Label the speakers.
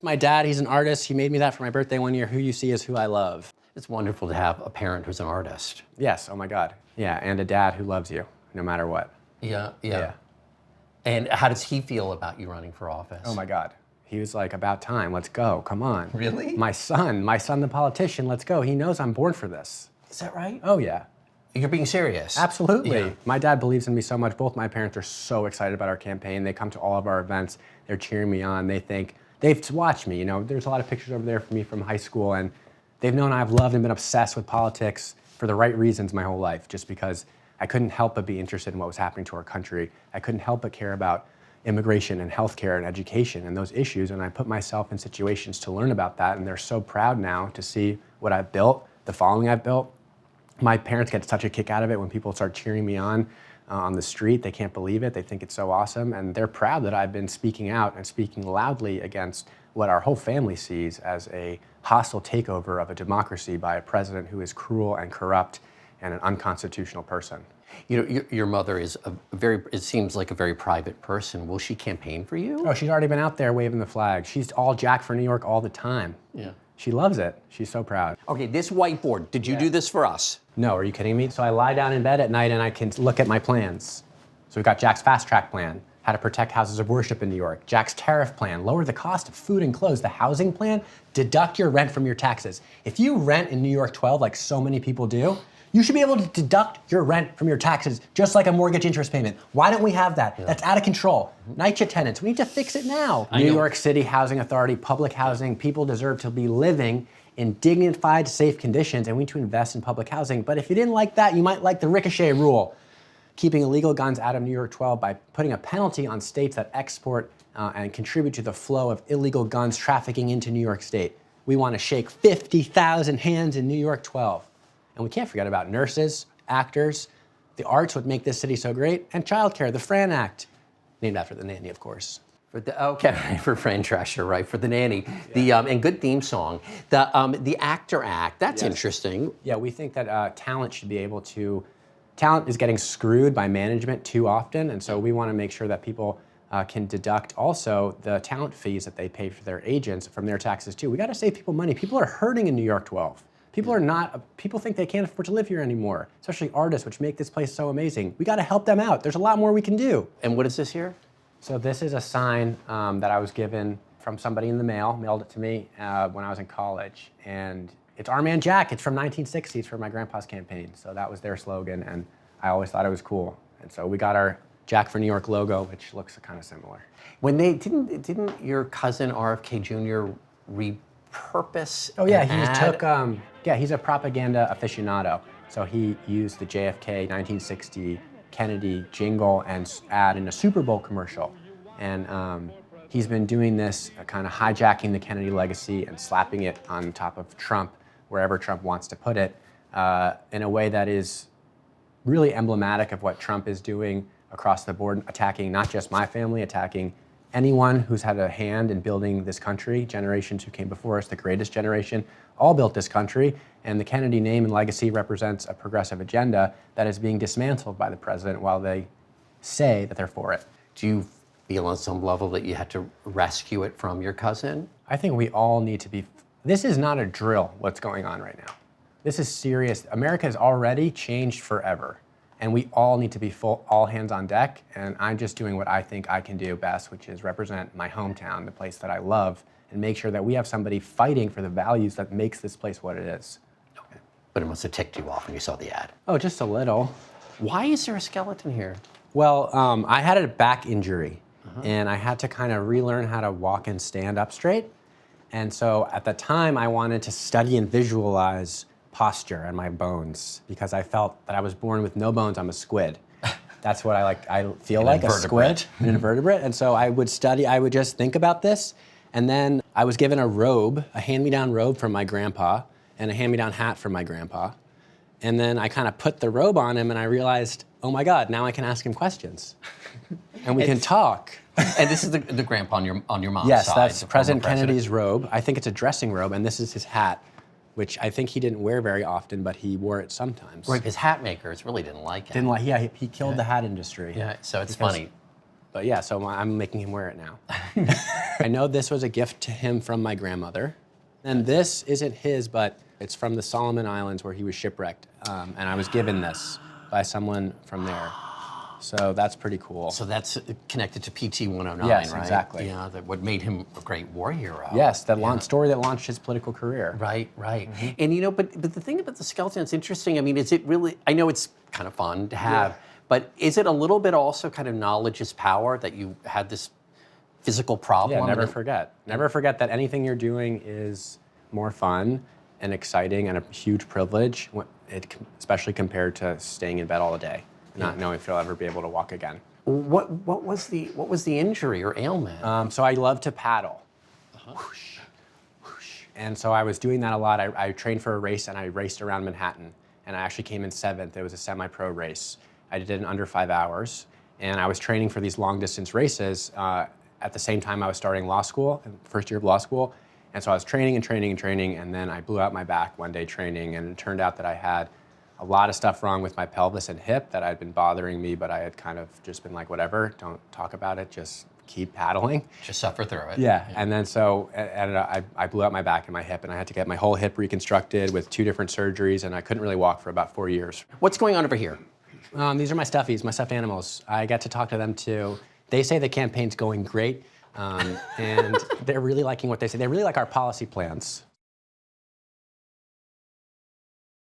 Speaker 1: My dad, he's an artist. He made me that for my birthday one year. Who you see is who I love.
Speaker 2: It's wonderful to have a parent who's an artist.
Speaker 1: Yes, oh my God. Yeah, and a dad who loves you, no matter what.
Speaker 2: Yeah. And how does he feel about you running for office?
Speaker 1: Oh my God. He was like, about time, let's go, come on.
Speaker 2: Really?
Speaker 1: My son the politician, let's go. He knows I'm born for this.
Speaker 2: Is that right?
Speaker 1: Oh yeah.
Speaker 2: You're being serious?
Speaker 1: Absolutely.
Speaker 2: Yeah.
Speaker 1: My dad believes in me so much. Both my parents are so excited about our campaign. They come to all of our events. They're cheering me on. They've watched me, there's a lot of pictures over there for me from high school, and they've known I've loved and been obsessed with politics for the right reasons my whole life, just because I couldn't help but be interested in what was happening to our country. I couldn't help but care about immigration and healthcare and education and those issues, and I put myself in situations to learn about that, and they're so proud now to see what I've built, the following I've built. My parents get such a kick out of it when people start cheering me on the street. They can't believe it. They think it's so awesome, and they're proud that I've been speaking out and speaking loudly against what our whole family sees as a hostile takeover of a democracy by a president who is cruel and corrupt and an unconstitutional person.
Speaker 2: Your mother is it seems like a very private person. Will she campaign for you?
Speaker 1: Oh, she's already been out there waving the flag. She's all Jack for New York all the time.
Speaker 2: Yeah.
Speaker 1: She loves it. She's so proud.
Speaker 2: Okay, this whiteboard, did you do this for us?
Speaker 1: No, are you kidding me? So I lie down in bed at night and I can look at my plans. So we've got Jack's fast track plan, how to protect houses of worship in New York. Jack's tariff plan, lower the cost of food and clothes. The housing plan, deduct your rent from your taxes. If you rent in New York 12 like so many people do, you should be able to deduct your rent from your taxes, just like a mortgage interest payment. Why don't we have that? Yeah. That's out of control. NYCHA tenants, we need to fix it now. New York City Housing Authority, public housing, people deserve to be living in dignified, safe conditions, and we need to invest in public housing. But if you didn't like that, you might like the ricochet rule, keeping illegal guns out of New York 12 by putting a penalty on states that export and contribute to the flow of illegal guns trafficking into New York State. We want to shake 50,000 hands in New York 12. And we can't forget about nurses, actors, the arts would make this city so great, and childcare, the Fran Act, named after the nanny, of course.
Speaker 2: For Fran Drescher, right? For the nanny, and good theme song. The Actor Act. That's interesting.
Speaker 1: Yeah, we think that talent should be able to. Talent is getting screwed by management too often, and so we want to make sure that people can deduct also the talent fees that they pay for their agents from their taxes too. We got to save people money. People are hurting in New York 12. People think they can't afford to live here anymore, especially artists, which make this place so amazing. We got to help them out. There's a lot more we can do.
Speaker 2: And what is this here?
Speaker 1: So this is a sign that I was given from somebody in the mail, mailed it to me when I was in college. And it's Our Man Jack. It's from 1960s for my grandpa's campaign. So that was their slogan, and I always thought it was cool. And so we got our Jack for New York logo, which looks kind of similar.
Speaker 2: When they didn't your cousin RFK Jr. repurpose?
Speaker 1: Oh yeah, he's a propaganda aficionado. So he used the JFK 1960 Kennedy jingle and ad in a Super Bowl commercial. And he's been doing this, kind of hijacking the Kennedy legacy and slapping it on top of Trump, wherever Trump wants to put it, in a way that is really emblematic of what Trump is doing across the board, attacking not just my family, attacking anyone who's had a hand in building this country. Generations who came before us, the greatest generation, all built this country, and the Kennedy name and legacy represents a progressive agenda that is being dismantled by the president while they say that they're for it.
Speaker 2: Do you feel on some level that you had to rescue it from your cousin?
Speaker 1: I think we all need to be, this is not a drill, what's going on right now. This is serious. America has already changed forever. And we all need to be all hands on deck, and I'm just doing what I think I can do best, which is represent my hometown, the place that I love, and make sure that we have somebody fighting for the values that makes this place what it is.
Speaker 2: Okay. But it must have ticked you off when you saw the ad.
Speaker 1: Oh, just a little.
Speaker 2: Why is there a skeleton here?
Speaker 1: Well, I had a back injury, and I had to kind of relearn how to walk and stand up straight. And so at the time, I wanted to study and visualize posture and my bones, because I felt that I was born with no bones. I'm a squid. That's what I feel like, a squid, an invertebrate. And so I would just think about this. And then I was given a robe, a hand-me-down robe from my grandpa, and a hand-me-down hat from my grandpa. And then I kind of put the robe on him, and I realized, oh my God, now I can ask him questions. And we can talk.
Speaker 2: And this is the grandpa on your mom's
Speaker 1: yes,
Speaker 2: side.
Speaker 1: Yes, that's President Kennedy's robe. I think it's a dressing robe, and this is his hat, which I think he didn't wear very often, but he wore it sometimes.
Speaker 2: Right, because hat makers really didn't like it.
Speaker 1: He killed the hat industry.
Speaker 2: Yeah, so it's funny.
Speaker 1: But yeah, so I'm making him wear it now. I know this was a gift to him from my grandmother. And this isn't his, but it's from the Solomon Islands where he was shipwrecked. And I was given this by someone from there. So that's pretty cool.
Speaker 2: So that's connected to PT 109,
Speaker 1: Yes,
Speaker 2: right?
Speaker 1: exactly.
Speaker 2: Yeah, what made him a great war hero.
Speaker 1: Yes, the story that launched his political career.
Speaker 2: Right. And but the thing about the skeleton, it's interesting. I mean, is it really, I know it's kind of fun to have, but is it a little bit also kind of knowledge is power, that you had this physical problem?
Speaker 1: Yeah, never forget. Never forget that anything you're doing is more fun and exciting and a huge privilege, especially compared to staying in bed all the day, not knowing if you'll ever be able to walk again.
Speaker 2: What was the injury or ailment?
Speaker 1: So I love to paddle. Whoosh, whoosh. And so I was doing that a lot. I trained for a race and I raced around Manhattan. And I actually came in 7th. It was a semi-pro race. I did it in under 5 hours. And I was training for these long distance races at the same time I was starting law school, first year of law school. And so I was training, and then I blew out my back one day training, and it turned out that I had a lot of stuff wrong with my pelvis and hip that had been bothering me, but I had kind of just been like, whatever, don't talk about it, just keep paddling.
Speaker 2: Just suffer through it.
Speaker 1: Yeah, and then so I blew out my back and my hip, and I had to get my whole hip reconstructed with 2 different surgeries, and I couldn't really walk for about 4 years.
Speaker 2: What's going on over here?
Speaker 1: These are my stuffies, my stuffed animals. I get to talk to them too. They say the campaign's going great, and they're really liking what they say. They really like our policy plans.